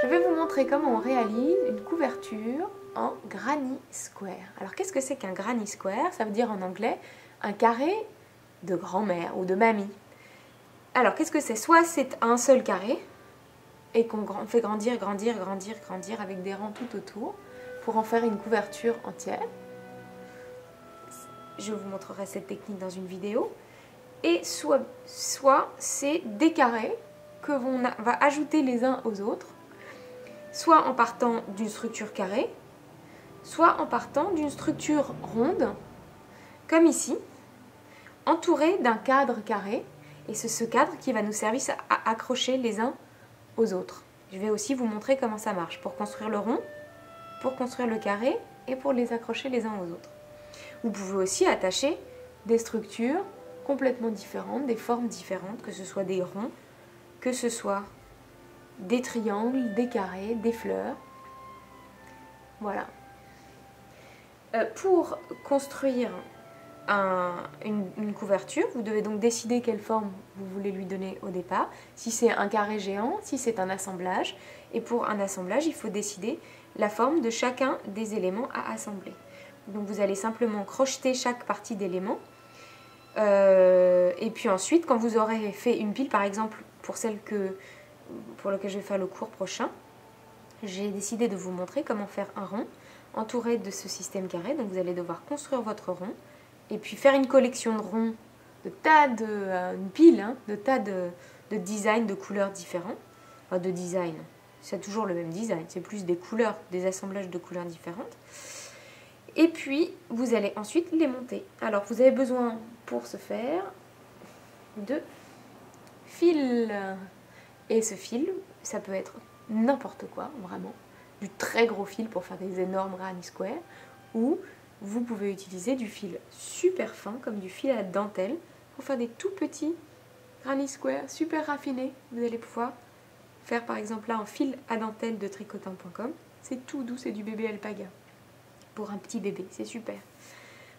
Je vais vous montrer comment on réalise une couverture en granny square. Alors qu'est-ce que c'est qu'un granny square? Ça veut dire en anglais un carré de grand-mère ou de mamie. Alors qu'est-ce que c'est? Soit c'est un seul carré et qu'on fait grandir avec des rangs tout autour pour en faire une couverture entière. Je vous montrerai cette technique dans une vidéo. Et soit c'est des carrés que l'on va ajouter les uns aux autres, soit en partant d'une structure carrée, soit en partant d'une structure ronde, comme ici, entourée d'un cadre carré. Et c'est ce cadre qui va nous servir à accrocher les uns aux autres. Je vais aussi vous montrer comment ça marche pour construire le rond, pour construire le carré et pour les accrocher les uns aux autres. Vous pouvez aussi attacher des structures complètement différentes, des formes différentes, que ce soit des ronds, que ce soit des triangles, des carrés, des fleurs. Voilà. Pour construire une couverture, vous devez donc décider quelle forme vous voulez lui donner au départ, si c'est un carré géant, si c'est un assemblage. Et pour un assemblage, il faut décider la forme de chacun des éléments à assembler. Donc vous allez simplement crocheter chaque partie d'élément. Et puis ensuite, quand vous aurez fait une pile, par exemple pour laquelle je vais faire le cours prochain, j'ai décidé de vous montrer comment faire un rond entouré de ce système carré. Donc vous allez devoir construire votre rond et puis faire une collection de ronds, une pile, de tas de designs, de couleurs différents. Enfin, de design, c'est toujours le même design, c'est plus des couleurs, des assemblages de couleurs différentes. Et puis, vous allez ensuite les monter. Alors, vous avez besoin, pour ce faire, de fil. Et ce fil, ça peut être n'importe quoi, vraiment. Du très gros fil pour faire des énormes granny square. Ou vous pouvez utiliser du fil super fin, comme du fil à dentelle, pour faire des tout petits granny square super raffinés. Vous allez pouvoir faire, par exemple, là, un fil à dentelle de tricotin.com. C'est tout doux, c'est du bébé alpaga. Pour un petit bébé, c'est super.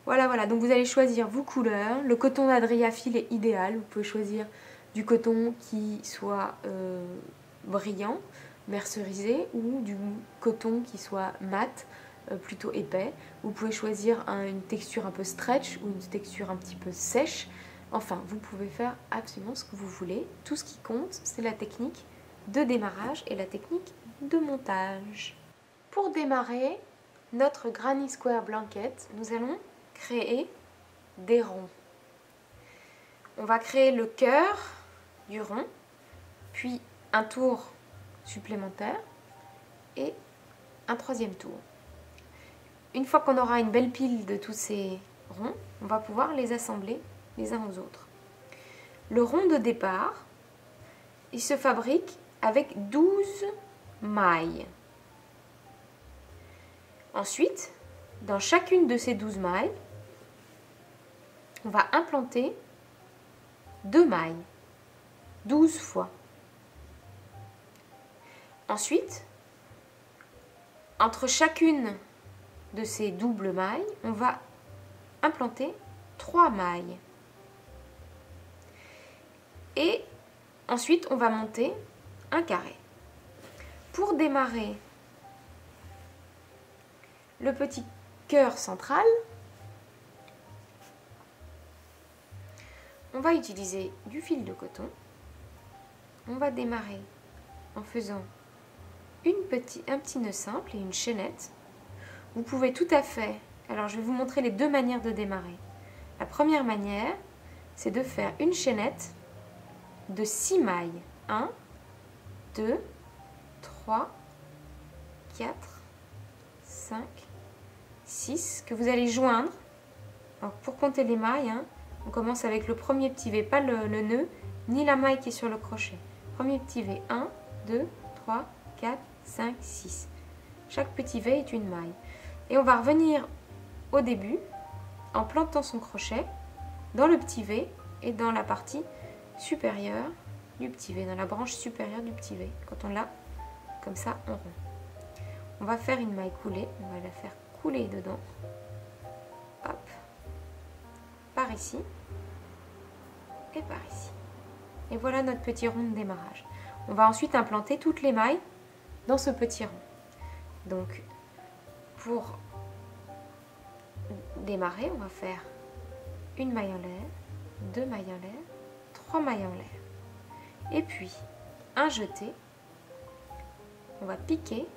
Voilà, donc vous allez choisir vos couleurs. Le coton d'Adriafil est idéal. Vous pouvez choisir du coton qui soit brillant, mercerisé, ou du coton qui soit mat, plutôt épais. Vous pouvez choisir une texture un peu stretch ou une texture un petit peu sèche. Enfin, vous pouvez faire absolument ce que vous voulez. Tout ce qui compte, c'est la technique de démarrage et la technique de montage. Pour démarrer notre granny square blanket, nous allons créer des ronds. On va créer le cœur du rond, puis un tour supplémentaire et un troisième tour. Une fois qu'on aura une belle pile de tous ces ronds, on va pouvoir les assembler les uns aux autres. Le rond de départ, il se fabrique avec 12 mailles. Ensuite, dans chacune de ces 12 mailles, on va implanter 2 mailles, 12 fois. Ensuite, entre chacune de ces doubles mailles, on va implanter 3 mailles. Et ensuite, on va monter un carré. Pour démarrer le petit cœur central, on va utiliser du fil de coton. On va démarrer en faisant un petit nœud simple et une chaînette. Vous pouvez tout à fait, alors je vais vous montrer les deux manières de démarrer. La première manière, c'est de faire une chaînette de 6 mailles. 1, 2, 3, 4, 5, 6, que vous allez joindre. Alors pour compter les mailles, on commence avec le premier petit V, pas le nœud, ni la maille qui est sur le crochet. Premier petit V, 1, 2, 3, 4, 5, 6. Chaque petit V est une maille. Et on va revenir au début en plantant son crochet dans le petit V et dans la partie supérieure du petit V, dans la branche supérieure du petit V. Quand on l'a comme ça en rond. On va faire une maille coulée, on va la faire couler dedans. Hop, par ici et par ici. Et voilà notre petit rond de démarrage. On va ensuite implanter toutes les mailles dans ce petit rond. Donc pour démarrer, on va faire une maille en l'air, 2 mailles en l'air, 3 mailles en l'air. Et puis un jeté, on va piquer,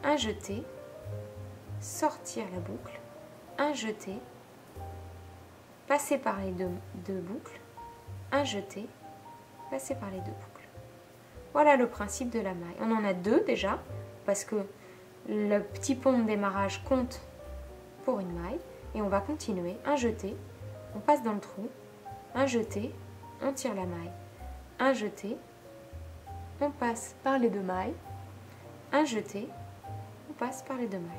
un jeté, sortir la boucle, un jeté, passer par les deux boucles, un jeté, passer par les deux boucles. Voilà le principe de la maille. On en a 2 déjà, parce que le petit pont de démarrage compte pour une maille. Et on va continuer, un jeté, on passe dans le trou, un jeté, on tire la maille, un jeté, on passe par les 2 mailles, un jeté, on passe par les 2 mailles.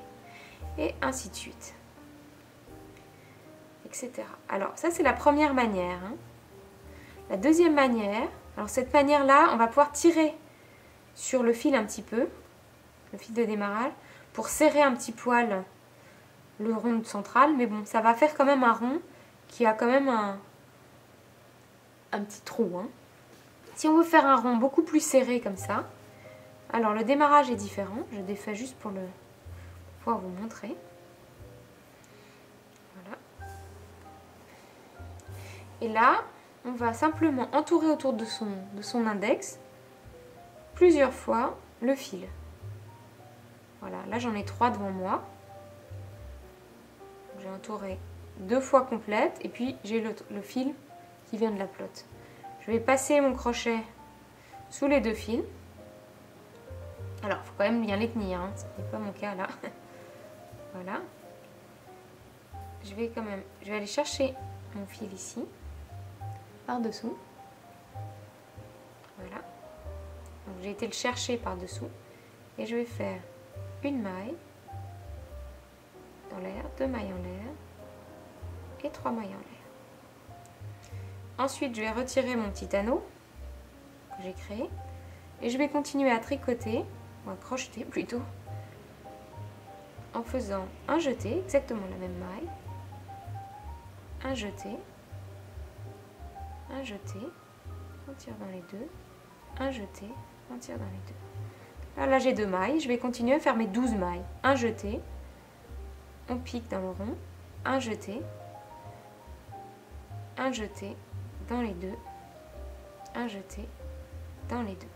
Et ainsi de suite. Etc. Alors ça c'est la première manière. Hein. La deuxième manière, alors cette manière-là, on va pouvoir tirer sur le fil un petit peu, le fil de démarrage, pour serrer un petit poil le rond central, mais bon, ça va faire quand même un rond qui a quand même un petit trou. Hein. Si on veut faire un rond beaucoup plus serré comme ça, alors le démarrage est différent, je défais juste pour pouvoir vous montrer. Voilà. Et là, on va simplement entourer autour de son index plusieurs fois le fil. Voilà, là j'en ai 3 devant moi. J'ai entouré 2 fois complète et puis j'ai le fil qui vient de la pelote. Je vais passer mon crochet sous les 2 fils. Alors, il faut quand même bien les tenir, hein. Ce n'est pas mon cas là. Voilà. Je vais aller chercher mon fil ici, par-dessous. Voilà. Donc j'ai été le chercher par-dessous et je vais faire une maille dans l'air, 2 mailles en l'air et 3 mailles en l'air. Ensuite, je vais retirer mon petit anneau que j'ai créé et je vais continuer à tricoter, ou à crocheter plutôt, en faisant un jeté, exactement la même maille, un jeté, on tire dans les 2, un jeté, on tire dans les 2. Là j'ai 2 mailles, je vais continuer à faire mes 12 mailles, un jeté, on pique dans le rond, un jeté dans les 2, un jeté dans les 2.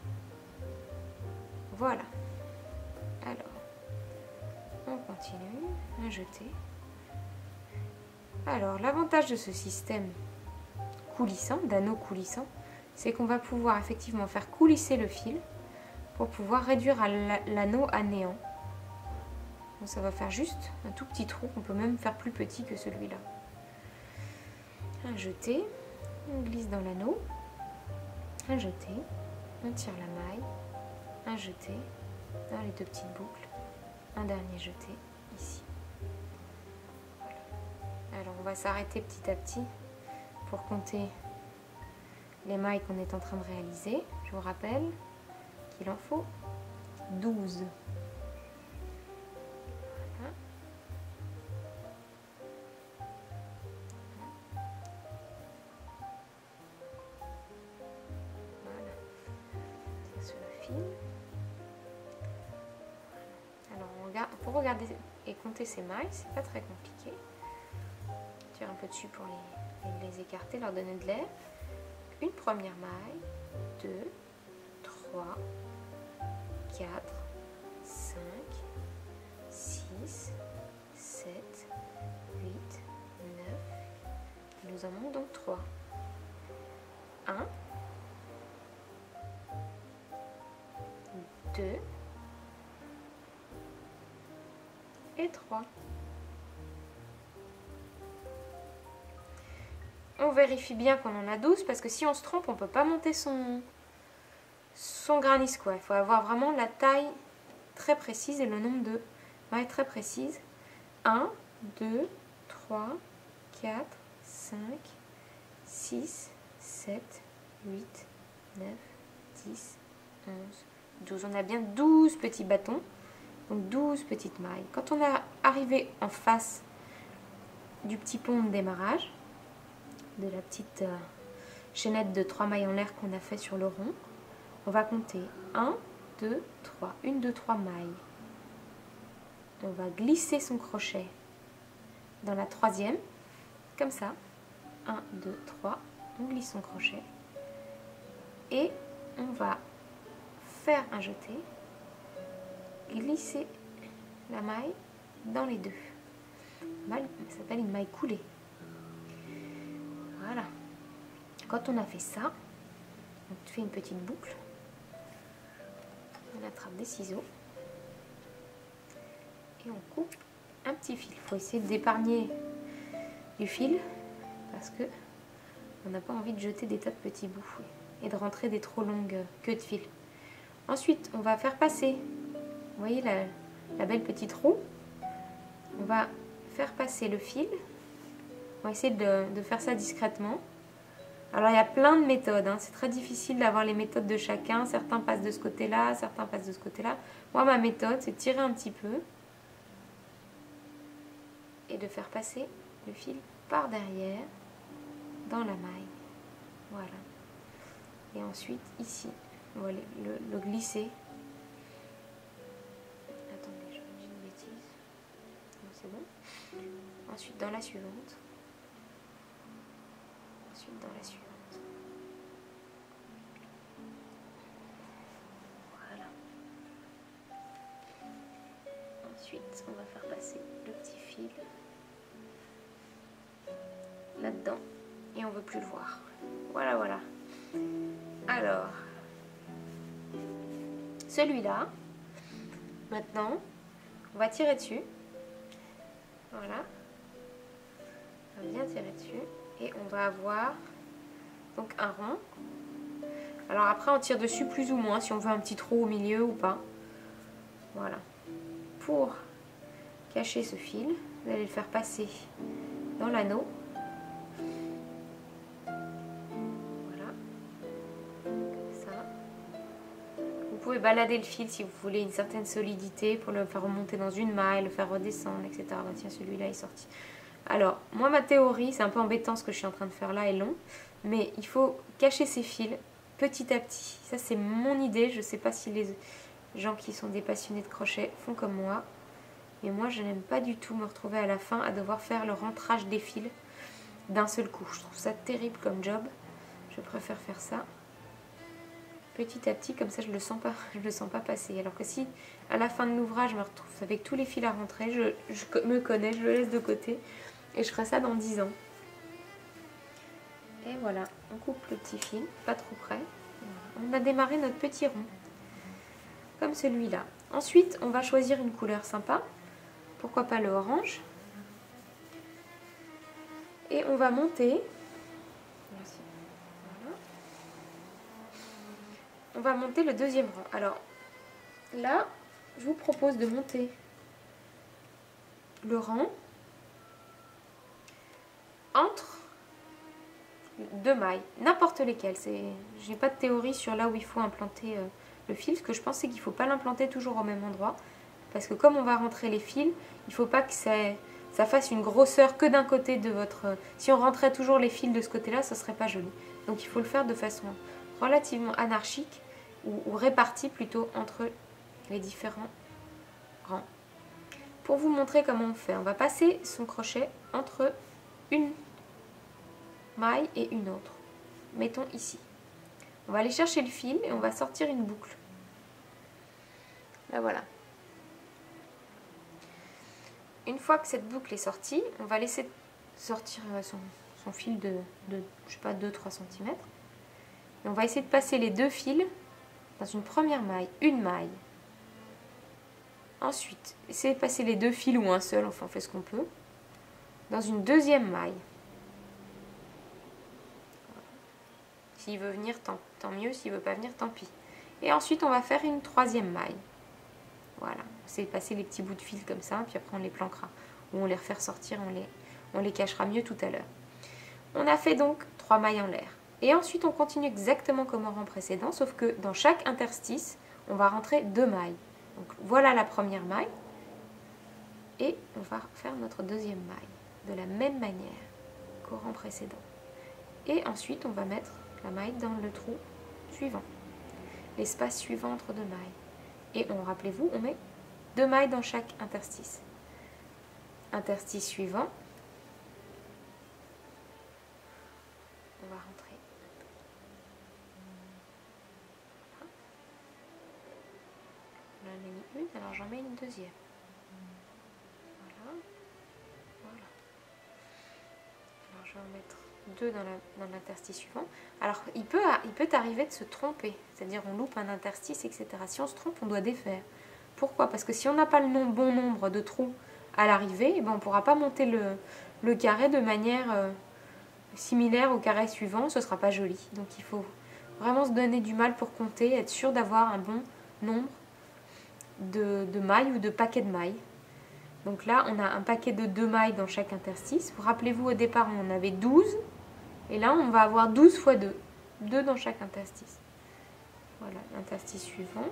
Voilà. Alors, on continue, un jeté. Alors, l'avantage de ce système coulissant, d'anneau coulissant, c'est qu'on va pouvoir effectivement faire coulisser le fil pour pouvoir réduire l'anneau à néant. Donc ça va faire juste un tout petit trou, on peut même faire plus petit que celui-là. Un jeté, on glisse dans l'anneau, un jeté, on tire la maille, un jeté dans les 2 petites boucles, un dernier jeté ici. Voilà. Alors on va s'arrêter petit à petit pour compter les mailles qu'on est en train de réaliser. Je vous rappelle qu'il en faut 12. Voilà. Voilà. Tire sur le fil. Alors on regarde, pour regarder et compter ces mailles, c'est pas très compliqué. Tire un peu dessus pour les écarter, leur donner de l'air. Une première maille, 2, 3, 4, 5, 6, 7, 8, 9. Nous en avons donc 3. 1, 2 et 3. On vérifie bien qu'on en a 12 parce que si on se trompe, on ne peut pas monter son granisque. Il faut avoir vraiment la taille très précise et le nombre de mailles très précises. 1, 2, 3, 4, 5, 6, 7, 8, 9, 10, 11, 12. On a bien 12 petits bâtons, donc 12 petites mailles. Quand on est arrivé en face du petit pont de démarrage, de la petite chaînette de 3 mailles en l'air qu'on a fait sur le rond, on va compter 1, 2, 3. 1, 2, 3 mailles. On va glisser son crochet dans la troisième, comme ça. 1, 2, 3. On glisse son crochet. Et on va faire un jeté, glisser la maille dans les deux. Ça s'appelle une maille coulée. Voilà. Quand on a fait ça, on fait une petite boucle. On attrape des ciseaux et on coupe un petit fil. Il faut essayer d'épargner du fil parce que on n'a pas envie de jeter des tas de petits bouts et de rentrer des trop longues queues de fil. Ensuite, on va faire passer, vous voyez la belle petite roue, on va faire passer le fil. On va essayer de faire ça discrètement. Alors il y a plein de méthodes, hein. C'est très difficile d'avoir les méthodes de chacun. Certains passent de ce côté-là, certains passent de ce côté-là. Moi, ma méthode, c'est de tirer un petit peu et de faire passer le fil par derrière dans la maille. Voilà. Et ensuite, ici, on va le glisser. Attendez, je dis une bêtise. Non, c'est bon. Ensuite, dans la suivante. Ensuite, dans la suivante. Voilà. Ensuite, on va faire passer le petit fil là-dedans et on ne veut plus le voir. Voilà, voilà. Alors, celui-là, maintenant, on va tirer dessus. Voilà. On va bien tirer dessus et on va avoir donc un rond. Alors après, on tire dessus plus ou moins si on veut un petit trou au milieu ou pas. Voilà. Pour cacher ce fil, vous allez le faire passer dans l'anneau. Vous pouvez balader le fil si vous voulez une certaine solidité pour le faire remonter dans une maille, le faire redescendre, etc. Bah, tiens, celui-là est sorti. Alors, moi, ma théorie, c'est un peu embêtant ce que je suis en train de faire là, est long, mais il faut cacher ces fils petit à petit. Ça, c'est mon idée. Je ne sais pas si les gens qui sont des passionnés de crochet font comme moi, mais moi, je n'aime pas du tout me retrouver à la fin à devoir faire le rentrage des fils d'un seul coup. Je trouve ça terrible comme job. Je préfère faire ça petit à petit, comme ça je le sens pas passer. Alors que si à la fin de l'ouvrage je me retrouve avec tous les fils à rentrer, je me connais, je le laisse de côté et je ferai ça dans 10 ans. Et voilà, on coupe le petit fil, pas trop près. On a démarré notre petit rond, comme celui-là. Ensuite, on va choisir une couleur sympa, pourquoi pas le orange. Et on va monter. On va monter le deuxième rang. Alors là, je vous propose de monter le rang entre deux mailles, n'importe lesquelles. Je n'ai pas de théorie sur là où il faut implanter le fil. Ce que je pense, c'est qu'il ne faut pas l'implanter toujours au même endroit. Parce que comme on va rentrer les fils, il ne faut pas que ça fasse une grosseur que d'un côté de votre... Si on rentrait toujours les fils de ce côté-là, ça ne serait pas joli. Donc il faut le faire de façon relativement anarchique ou répartie plutôt entre les différents rangs. Pour vous montrer comment on fait, on va passer son crochet entre une maille et une autre. Mettons ici. On va aller chercher le fil et on va sortir une boucle. Là voilà. Une fois que cette boucle est sortie, on va laisser sortir son fil de je sais pas, 2-3 cm. Et on va essayer de passer les deux fils dans une première maille, une maille. Ensuite, essayez de passer les deux fils ou un seul, enfin on fait ce qu'on peut, dans une deuxième maille. S'il veut venir, tant mieux, s'il ne veut pas venir, tant pis. Et ensuite, on va faire une troisième maille. Voilà, c'est passer les petits bouts de fil comme ça, puis après on les planquera. Ou on les refait ressortir, on les cachera mieux tout à l'heure. On a fait donc 3 mailles en l'air. Et ensuite, on continue exactement comme au rang précédent, sauf que dans chaque interstice, on va rentrer 2 mailles. Donc voilà la première maille. Et on va faire notre deuxième maille, de la même manière qu'au rang précédent. Et ensuite, on va mettre la maille dans le trou suivant, l'espace suivant entre 2 mailles. Et rappelez-vous, on met 2 mailles dans chaque interstice. Interstice suivant. On va rentrer. Là, on a mis une, alors j'en mets une deuxième. Voilà. Voilà. Alors je vais en mettre 2 dans l'interstice suivant. Alors il peut arriver de se tromper, c'est-à-dire on loupe un interstice, etc. Si on se trompe, on doit défaire. Pourquoi? Parce que si on n'a pas le bon nombre de trous à l'arrivée, on ne pourra pas monter le carré de manière similaire au carré suivant, ce ne sera pas joli. Donc il faut vraiment se donner du mal pour compter, être sûr d'avoir un bon nombre de mailles ou de paquets de mailles. Donc là, on a un paquet de 2 mailles dans chaque interstice. Vous rappelez-vous, au départ, on en avait 12. Et là, on va avoir 12 fois 2. 2 dans chaque interstice. Voilà, l'interstice suivant.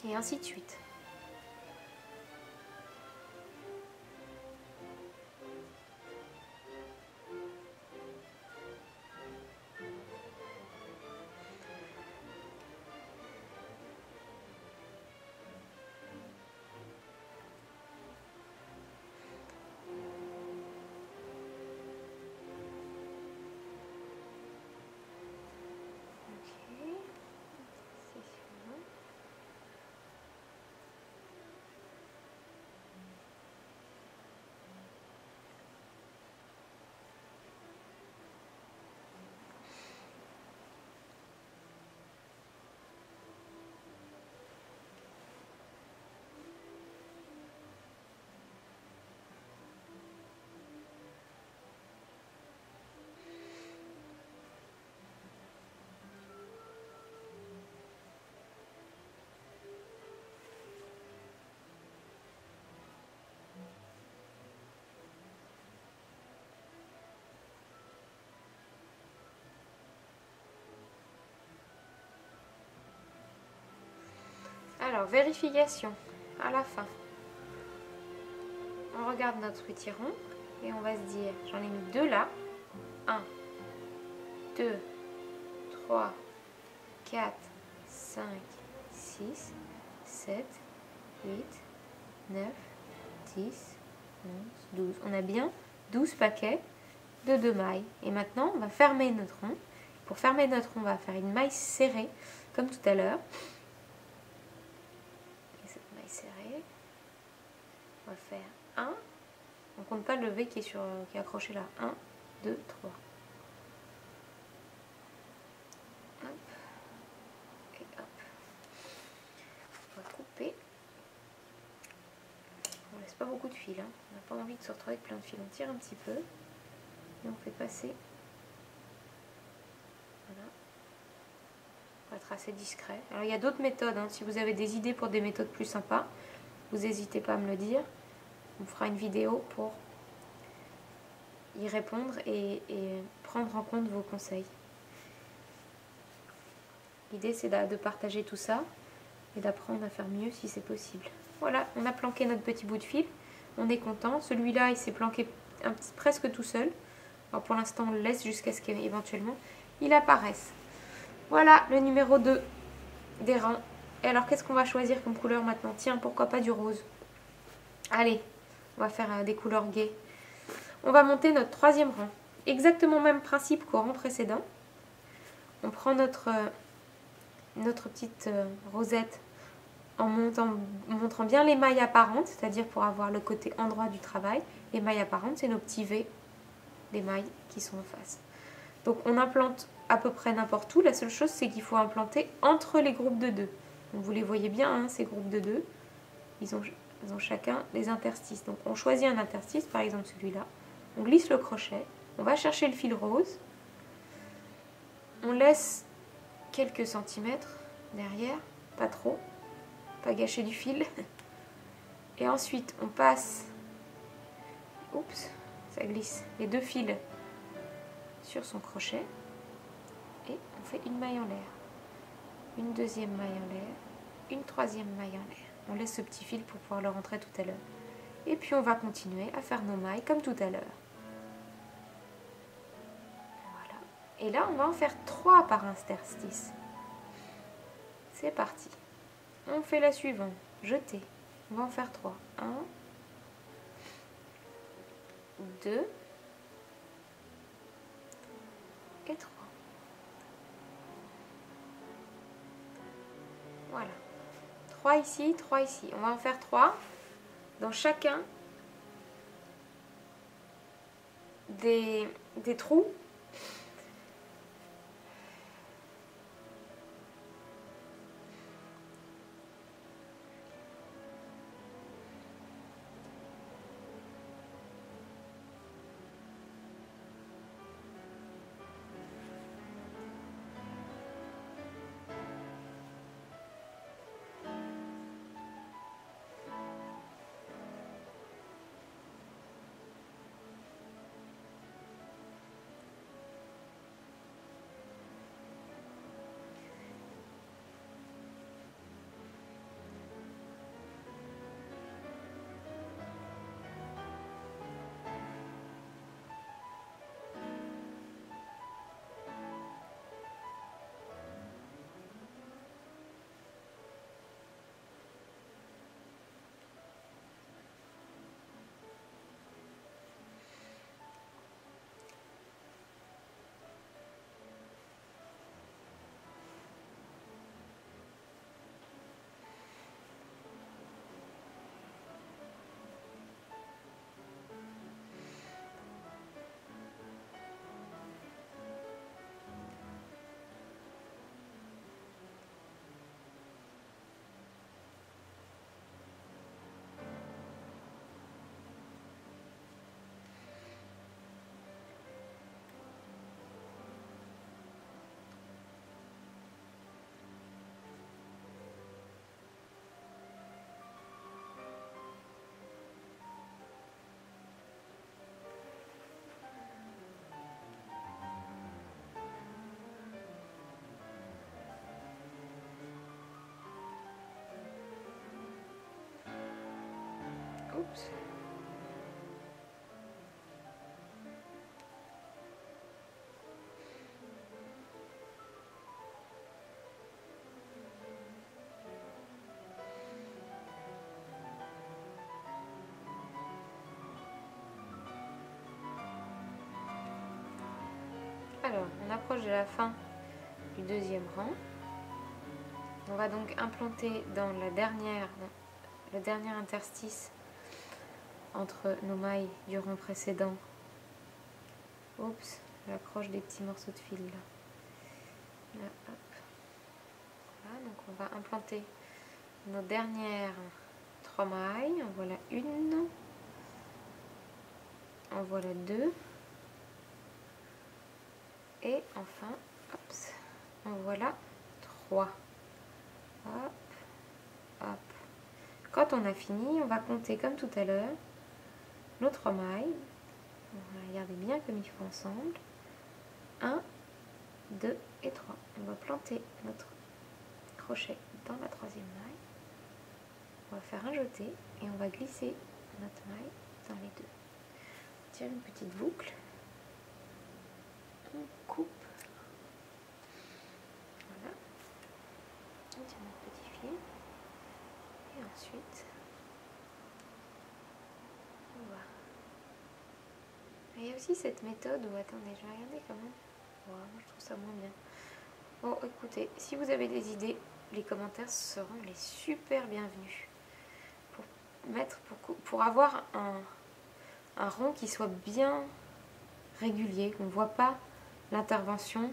Et ainsi de suite. Alors, vérification à la fin. On regarde notre outil rond et on va se dire, j'en ai mis 2 là. 1, 2, 3, 4, 5, 6, 7, 8, 9, 10, 11, 12. On a bien 12 paquets de 2 mailles. Et maintenant, on va fermer notre rond. Pour fermer notre rond, on va faire une maille serrée, comme tout à l'heure. Serré. On va faire 1. On compte pas le V qui est accroché là. 1, 2, 3. Hop. Et hop. On va couper. On laisse pas beaucoup de fil. On n'a pas envie de se retrouver avec plein de fils. On tire un petit peu. Et on fait passer. Voilà. On va être assez discret. Alors il y a d'autres méthodes. Si vous avez des idées pour des méthodes plus sympas, vous n'hésitez pas à me le dire. On fera une vidéo pour y répondre et prendre en compte vos conseils. L'idée c'est de partager tout ça et d'apprendre à faire mieux si c'est possible. Voilà, on a planqué notre petit bout de fil. On est content. Celui-là, il s'est planqué presque tout seul. Alors pour l'instant, on le laisse jusqu'à ce qu'éventuellement il apparaisse. Voilà le numéro 2 des rangs. Et alors, qu'est-ce qu'on va choisir comme couleur maintenant? Tiens, pourquoi pas du rose? Allez, on va faire des couleurs gaies. On va monter notre 3e rang. Exactement même principe qu'au rang précédent. On prend notre petite rosette en montrant bien les mailles apparentes, c'est-à-dire pour avoir le côté endroit du travail. Les mailles apparentes, c'est nos petits V, des mailles qui sont en face. Donc on implante à peu près n'importe où. La seule chose, c'est qu'il faut implanter entre les groupes de 2. Donc vous les voyez bien, ces groupes de 2. Ils ont chacun les interstices. Donc on choisit un interstice, par exemple celui-là. On glisse le crochet. On va chercher le fil rose. On laisse quelques centimètres derrière. Pas trop. Pas gâcher du fil. Et ensuite, on passe... Oups, ça glisse. Les 2 fils sur son crochet. Et on fait une maille en l'air. Une deuxième maille en l'air. Une 3e maille en l'air. On laisse ce petit fil pour pouvoir le rentrer tout à l'heure. Et puis on va continuer à faire nos mailles comme tout à l'heure. Voilà. Et là, on va en faire 3 par interstice. C'est parti. On fait la suivante. Jeter. On va en faire 3. 1, 2 et 3. Voilà. 3 ici, 3 ici. On va en faire 3 dans chacun des trous. Oups. Alors, on approche de la fin du deuxième rang. On va donc implanter dans le dernier interstice entre nos mailles du rang précédent. Oups, j'accroche des petits morceaux de fil là. Là, hop. Voilà, donc on va implanter nos dernières 3 mailles. En voilà une. En voilà 2. Et enfin, hop, en voilà 3. Hop, hop. Quand on a fini, on va compter comme tout à l'heure nos 3 mailles. On va regarder bien comme il faut ensemble. 1, 2 et 3. On va planter notre crochet dans la 3e maille. On va faire un jeté et on va glisser notre maille dans les 2. On tire une petite boucle. On coupe. Voilà. On tire notre petit fil. Et ensuite, on va. Il y a aussi cette méthode où, attendez, je vais regarder quand même. Wow, moi je trouve ça moins bien. Bon, écoutez, si vous avez des idées, les commentaires seront les super bienvenus. Pour avoir un rond qui soit bien régulier, qu'on ne voit pas l'intervention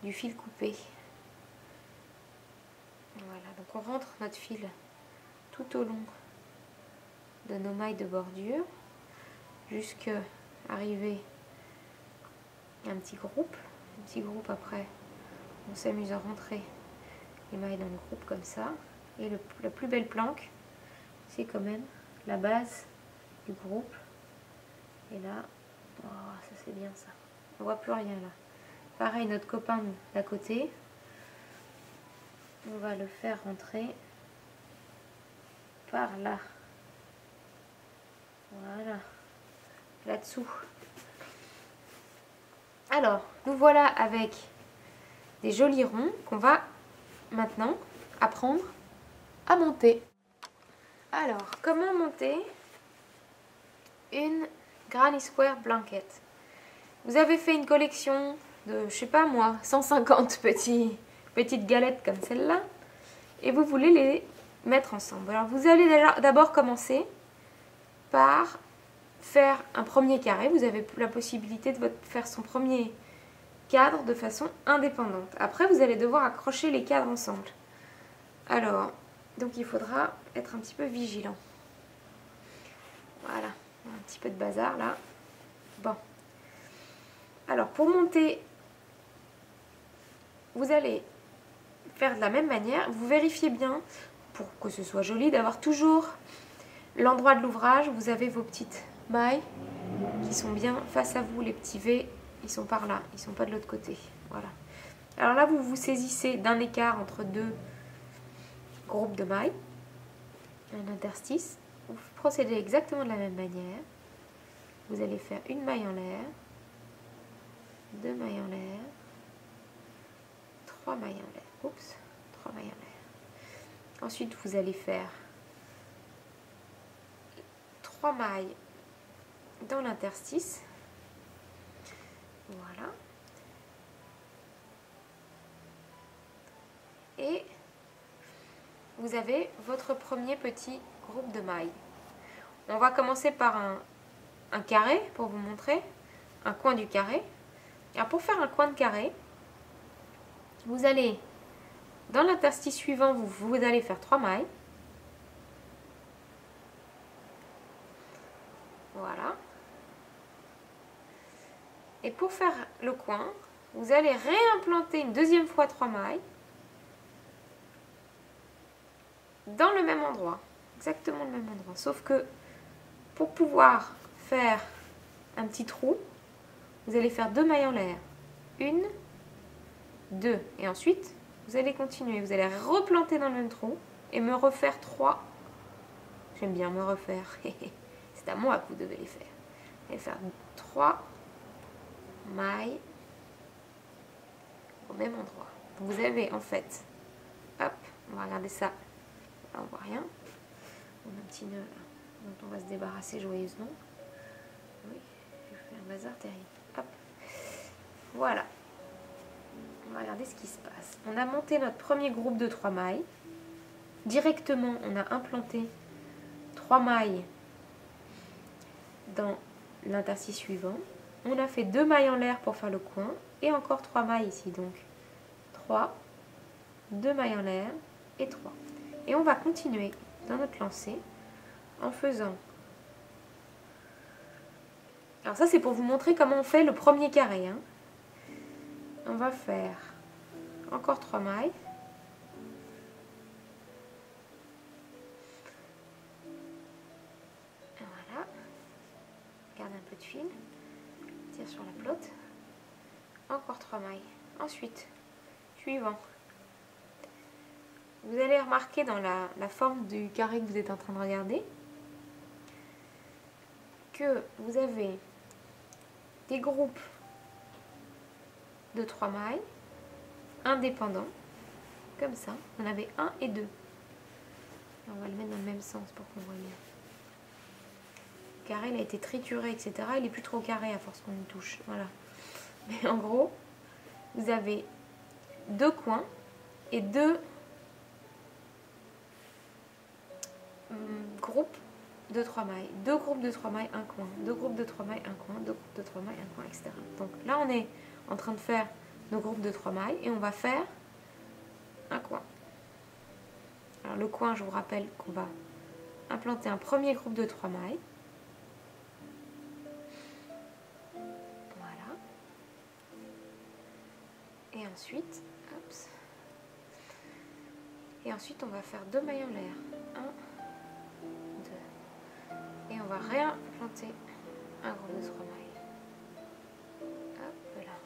du fil coupé. Voilà, donc on rentre notre fil tout au long de nos mailles de bordure jusqu'à arriver à un petit groupe. Un petit groupe après, on s'amuse à rentrer les mailles dans le groupe comme ça. Et la plus belle planque, c'est quand même la base du groupe. Et là, oh, ça c'est bien ça. On voit plus rien là. Pareil, notre copain d'à côté, on va le faire rentrer par là. Voilà. Là-dessous. Alors, nous voilà avec des jolis ronds qu'on va maintenant apprendre à monter. Alors, comment monter une Granny Square Blanket? Vous avez fait une collection de, je sais pas moi, 150 petites galettes comme celle-là et vous voulez les mettre ensemble. Alors, vous allez d'abord commencer par faire un premier carré. Vous avez la possibilité de faire son premier cadre de façon indépendante. Après, vous allez devoir accrocher les cadres ensemble. Alors, donc il faudra être un petit peu vigilant. Voilà, un petit peu de bazar là. Bon. Alors, pour monter, vous allez faire de la même manière. Vous vérifiez bien, pour que ce soit joli, d'avoir toujours l'endroit de l'ouvrage. Vous avez vos petites mailles qui sont bien face à vous. Les petits V, ils sont par là, ils ne sont pas de l'autre côté. Voilà. Alors là, vous vous saisissez d'un écart entre deux groupes de mailles, un interstice. Vous procédez exactement de la même manière. Vous allez faire une maille en l'air, deux mailles en l'air, trois mailles en l'air. Oups, trois mailles en l'air. Ensuite, vous allez faire trois mailles dans l'interstice. Voilà. Et vous avez votre premier petit groupe de mailles. On va commencer par un carré pour vous montrer, un coin du carré. Alors pour faire un coin de carré, vous allez, dans l'interstice suivant, vous allez faire 3 mailles. Voilà. Et pour faire le coin, vous allez réimplanter une deuxième fois 3 mailles dans le même endroit, exactement le même endroit, sauf que pour pouvoir faire un petit trou, vous allez faire 2 mailles en l'air, 1, 2, et ensuite vous allez continuer, vous allez replanter dans le même trou et me refaire 3, j'aime bien me refaire, c'est à moi que vous devez les faire, vous allez faire 3 mailles au même endroit. Donc vous avez en fait, hop, on va regarder ça. Là, on voit rien. On a un petit nœud là, dont on va se débarrasser joyeusement. Oui, j'ai fait un bazar terrible. Hop. Voilà. On va regarder ce qui se passe. On a monté notre premier groupe de 3 mailles. Directement, on a implanté 3 mailles dans l'interstice suivant. On a fait 2 mailles en l'air pour faire le coin. Et encore 3 mailles ici. Donc 3, 2 mailles en l'air et 3. Et on va continuer dans notre lancée en faisant... Alors ça c'est pour vous montrer comment on fait le premier carré. Hein. On va faire encore 3 mailles. Voilà. Garde un peu de fil. Tire sur la pelote. Encore 3 mailles. Ensuite, suivant. Vous allez remarquer dans la forme du carré que vous êtes en train de regarder que vous avez des groupes de 3 mailles indépendants, comme ça. On avait 1 et 2. On va le mettre dans le même sens pour qu'on voit bien. Le carré, il a été trituré, etc. Il n'est plus trop carré à force qu'on y touche. Voilà. Mais en gros, vous avez 2 coins et 2 groupes de 3 mailles, 2 groupes de 3 mailles, un coin, 2 groupes de 3 mailles, un coin, 2 groupes de 3 mailles, un coin, etc. Donc là on est en train de faire nos groupes de 3 mailles et on va faire un coin. Alors le coin, je vous rappelle qu'on va implanter un premier groupe de 3 mailles. Voilà. Et ensuite, on va faire 2 mailles en l'air. 1, 2. Et on va réimplanter un groupe de 3 mailles. Hop là.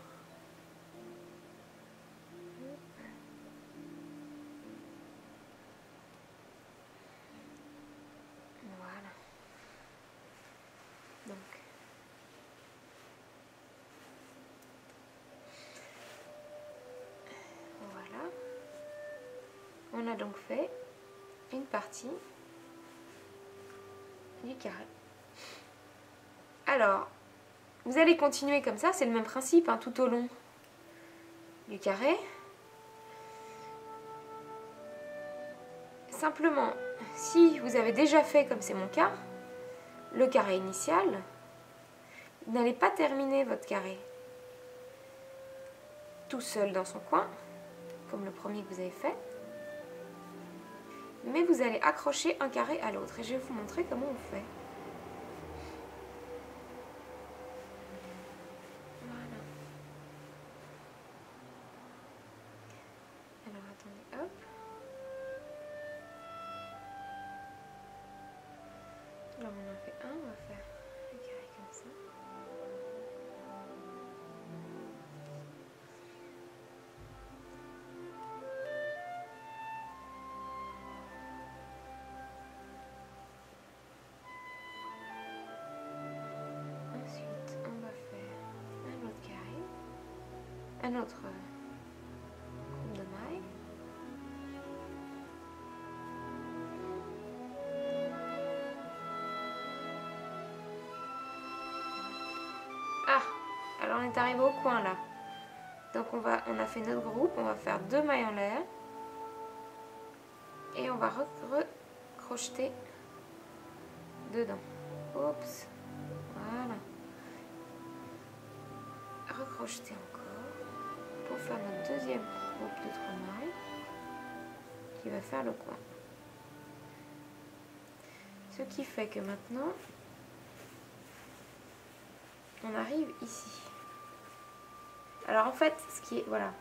Voilà. Donc, on a donc fait une partie du carré. Alors, vous allez continuer comme ça, c'est le même principe hein, tout au long du carré. Simplement, si vous avez déjà fait, comme c'est mon cas, le carré initial, vous n'allez pas terminer votre carré tout seul dans son coin, comme le premier que vous avez fait, mais vous allez accrocher un carré à l'autre. Et je vais vous montrer comment on fait. Voilà. Alors attendez, hop. Là on en fait un, on va faire un carré comme ça. Ensuite, on va faire un autre carré, un autre groupe de mailles. Ah, alors on est arrivé au coin là. Donc on a fait notre groupe, on va faire 2 mailles en l'air et on va recrocheter dedans. Oups, voilà. Recrocheter encore pour faire notre deuxième groupe de 3 mailles qui va faire le coin. Ce qui fait que maintenant on arrive ici. Alors en fait, ce qui est, voilà,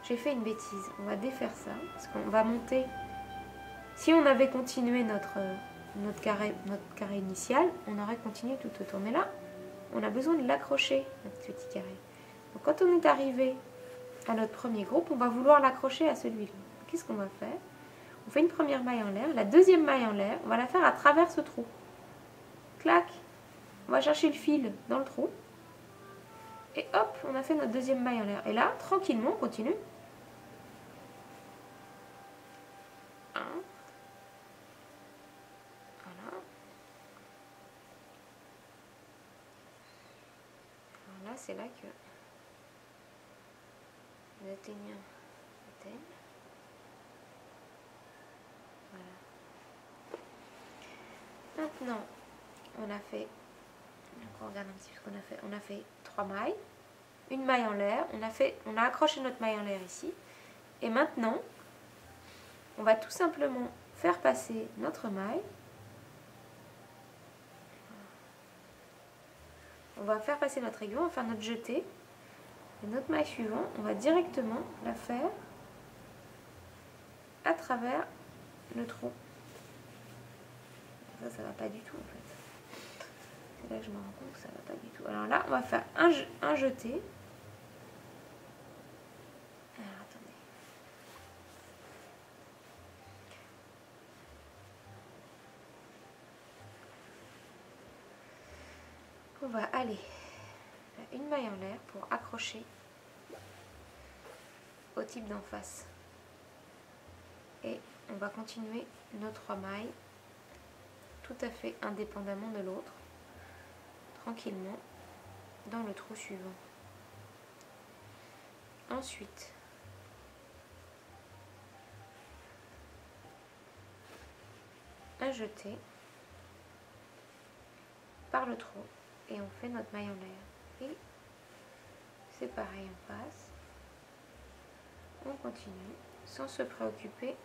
j'ai fait une bêtise. On va défaire ça parce qu'on va monter. Si on avait continué notre carré initial, on aurait continué tout autour. Mais là, on a besoin de l'accrocher, notre petit carré. Donc quand on est arrivé à notre premier groupe, on va vouloir l'accrocher à celui-là. Qu'est-ce qu'on va faire? On fait une première maille en l'air. La deuxième maille en l'air, on va la faire à travers ce trou. Clac! On va chercher le fil dans le trou. Et hop, on a fait notre deuxième maille en l'air. Et là, tranquillement, on continue. 1. Voilà. Alors là, c'est là que nous atteignons le thème. Voilà. Maintenant, on a fait... On regarde un petit peu ce qu'on a fait. On a fait 3 mailles, une maille en l'air. On a accroché notre maille en l'air ici. Et maintenant, on va tout simplement faire passer notre maille. On va faire passer notre aiguille, on va faire notre jeté. Et notre maille suivante, on va directement la faire à travers le trou. Ça va pas du tout en fait. Là je me rends compte que ça va pas du tout. Alors là on va faire un jeté. Alors attendez. On va aller une maille en l'air pour accrocher au type d'en face. Et on va continuer nos 3 mailles tout à fait indépendamment de l'autre. Tranquillement dans le trou suivant. Ensuite, un jeté par le trou et on fait notre maille en l'air. Et c'est pareil en face. On continue sans se préoccuper .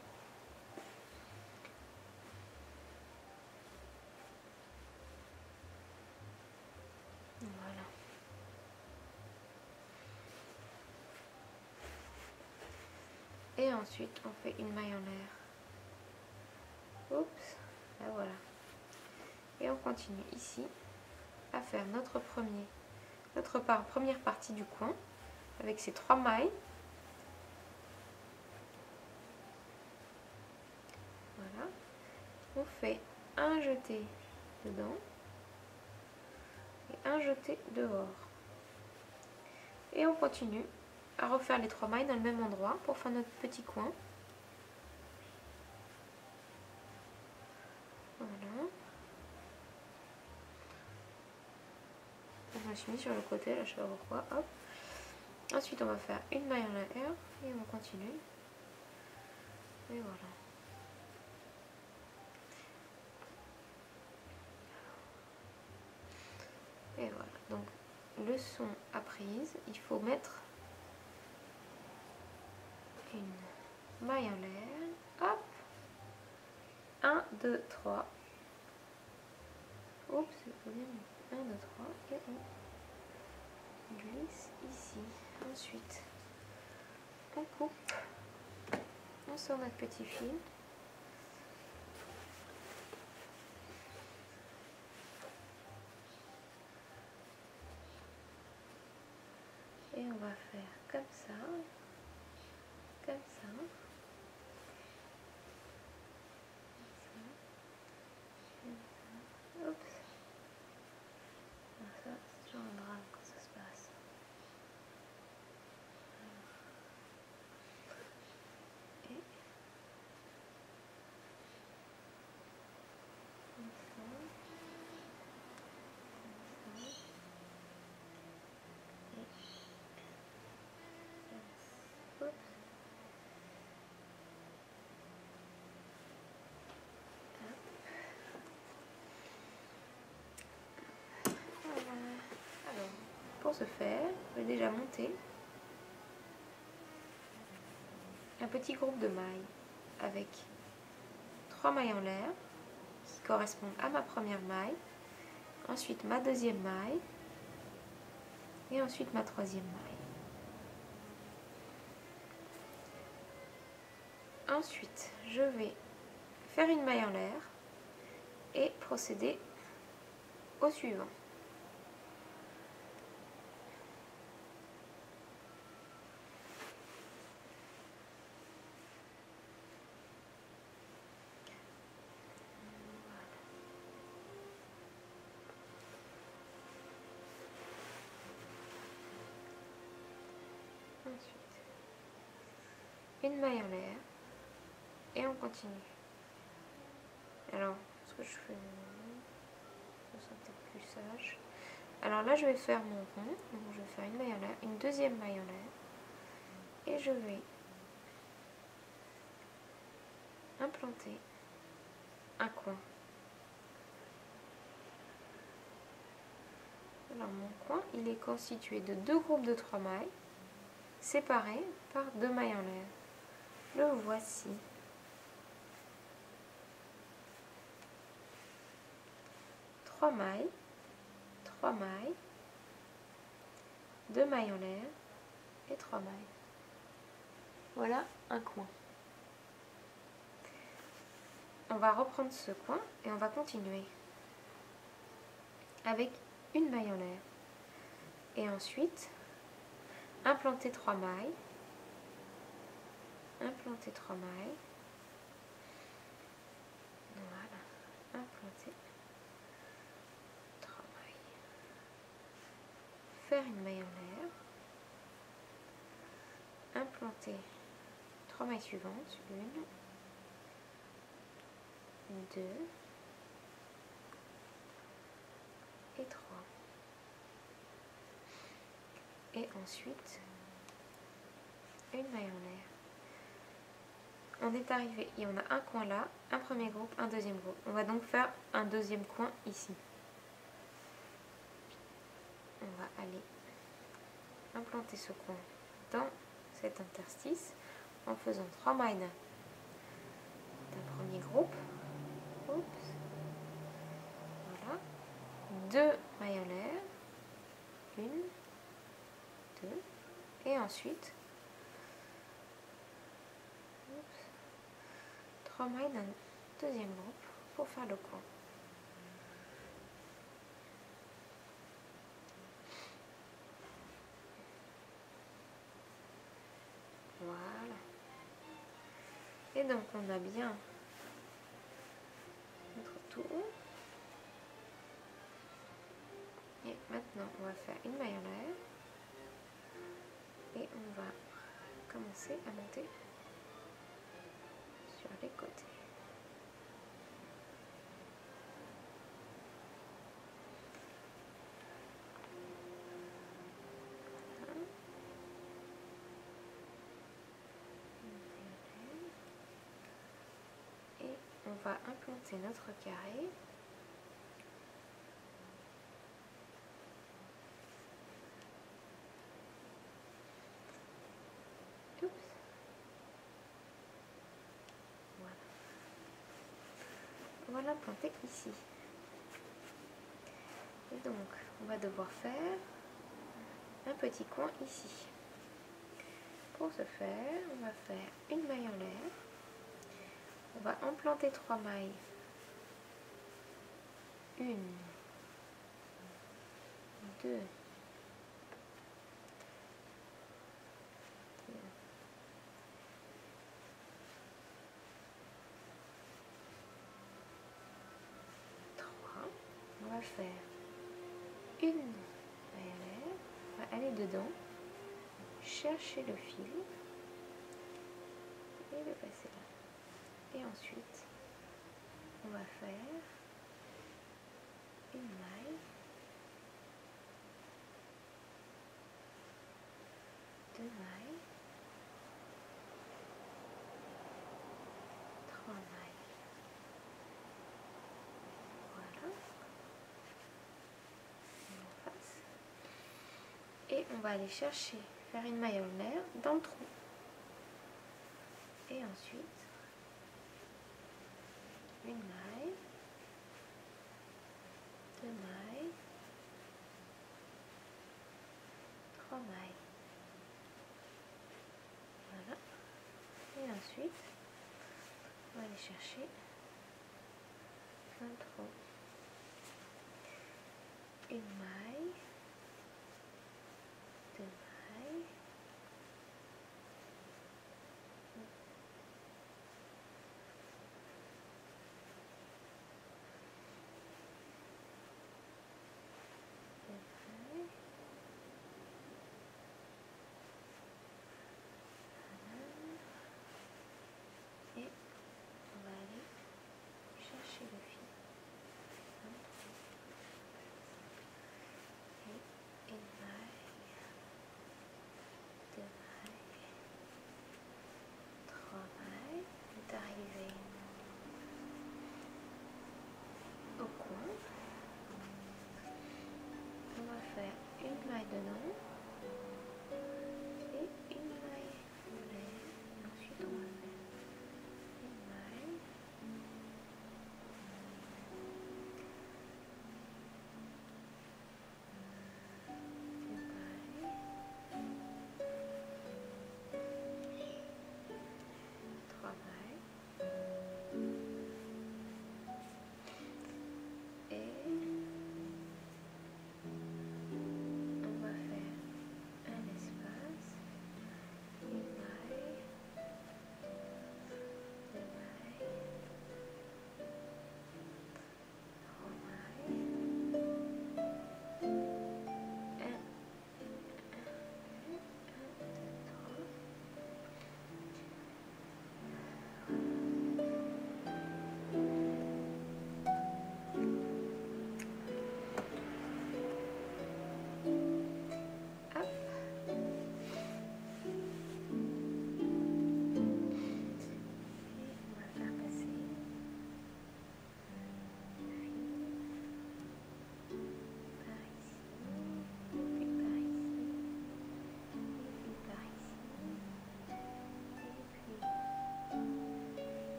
Voilà. Et ensuite, on fait une maille en l'air. Oups, là voilà. Et on continue ici à faire notre première partie du coin avec ces 3 mailles. Voilà. On fait un jeté dedans et un jeté dehors. Et on continue à refaire les 3 mailles dans le même endroit pour faire notre petit coin. suis mis sur le côté, là je sais pas pourquoi, hop. Ensuite on va faire une maille en arrière et on continue. Et voilà. Et voilà, donc leçon apprise, il faut mettre une maille en l'air, hop, 1, 2, 3, oups, c'est pas bien, 1, 2, 3, et on glisse ici. Ensuite, on coupe, on sort notre petit fil. Et on va faire comme ça, comme ça, hop. Ça, c'est toujours un drame quand ça se passe. Et comme ça, comme ça, et hop. Alors, pour ce faire, j'ai déjà monté un petit groupe de mailles avec 3 mailles en l'air qui correspondent à ma première maille, ensuite ma deuxième maille et ensuite ma troisième maille. Ensuite, je vais faire une maille en l'air et procéder au suivant. Ensuite, une maille en l'air et on continue. Alors, ce que je fais, ça sera peut-être plus sage. Alors là, je vais faire mon rond, donc je vais faire une maille en l'air, une deuxième maille en l'air, et je vais implanter un coin. Alors mon coin, il est constitué de 2 groupes de 3 mailles, séparés par 2 mailles en l'air. Le voici. Trois mailles, 3 mailles, 2 mailles en l'air et 3 mailles. Voilà un coin. On va reprendre ce coin et on va continuer avec une maille en l'air. Et ensuite, implanter 3 mailles, implanter 3 mailles, voilà, implanter 3 mailles, faire une maille en l'air, implanter 3 mailles suivantes, 1, 2 et 3. Et ensuite, une maille en l'air. On est arrivé et on a un coin là, un premier groupe, un deuxième groupe. On va donc faire un deuxième coin ici. On va aller implanter ce coin dans cet interstice en faisant 3 mailles d'un premier groupe. Oups. Voilà. 2 mailles en l'air. 1, 2. Et ensuite, 3 mailles d'un deuxième groupe pour faire le coin. Voilà. Et donc on a bien notre tour. Et maintenant on va faire une maille en l'air. Et on va commencer à monter sur les côtés. va implanter notre carré. Oups. Voilà. On va l'implanter ici. Et donc, on va devoir faire un petit coin ici. Pour ce faire, on va faire une maille en l'air. On va implanter 3 mailles. 1, 2, 3. On va faire une maille en l'air. On va aller dedans, chercher le fil et le passer là. Et ensuite, on va faire une maille, 2 mailles, 3 mailles. Voilà. En face. Et on va aller chercher, faire une maille en l'air dans le trou. Et ensuite, une maille, 2 mailles, 3 mailles. Voilà. Et ensuite, on va aller chercher un trou. Une maille, 2 mailles.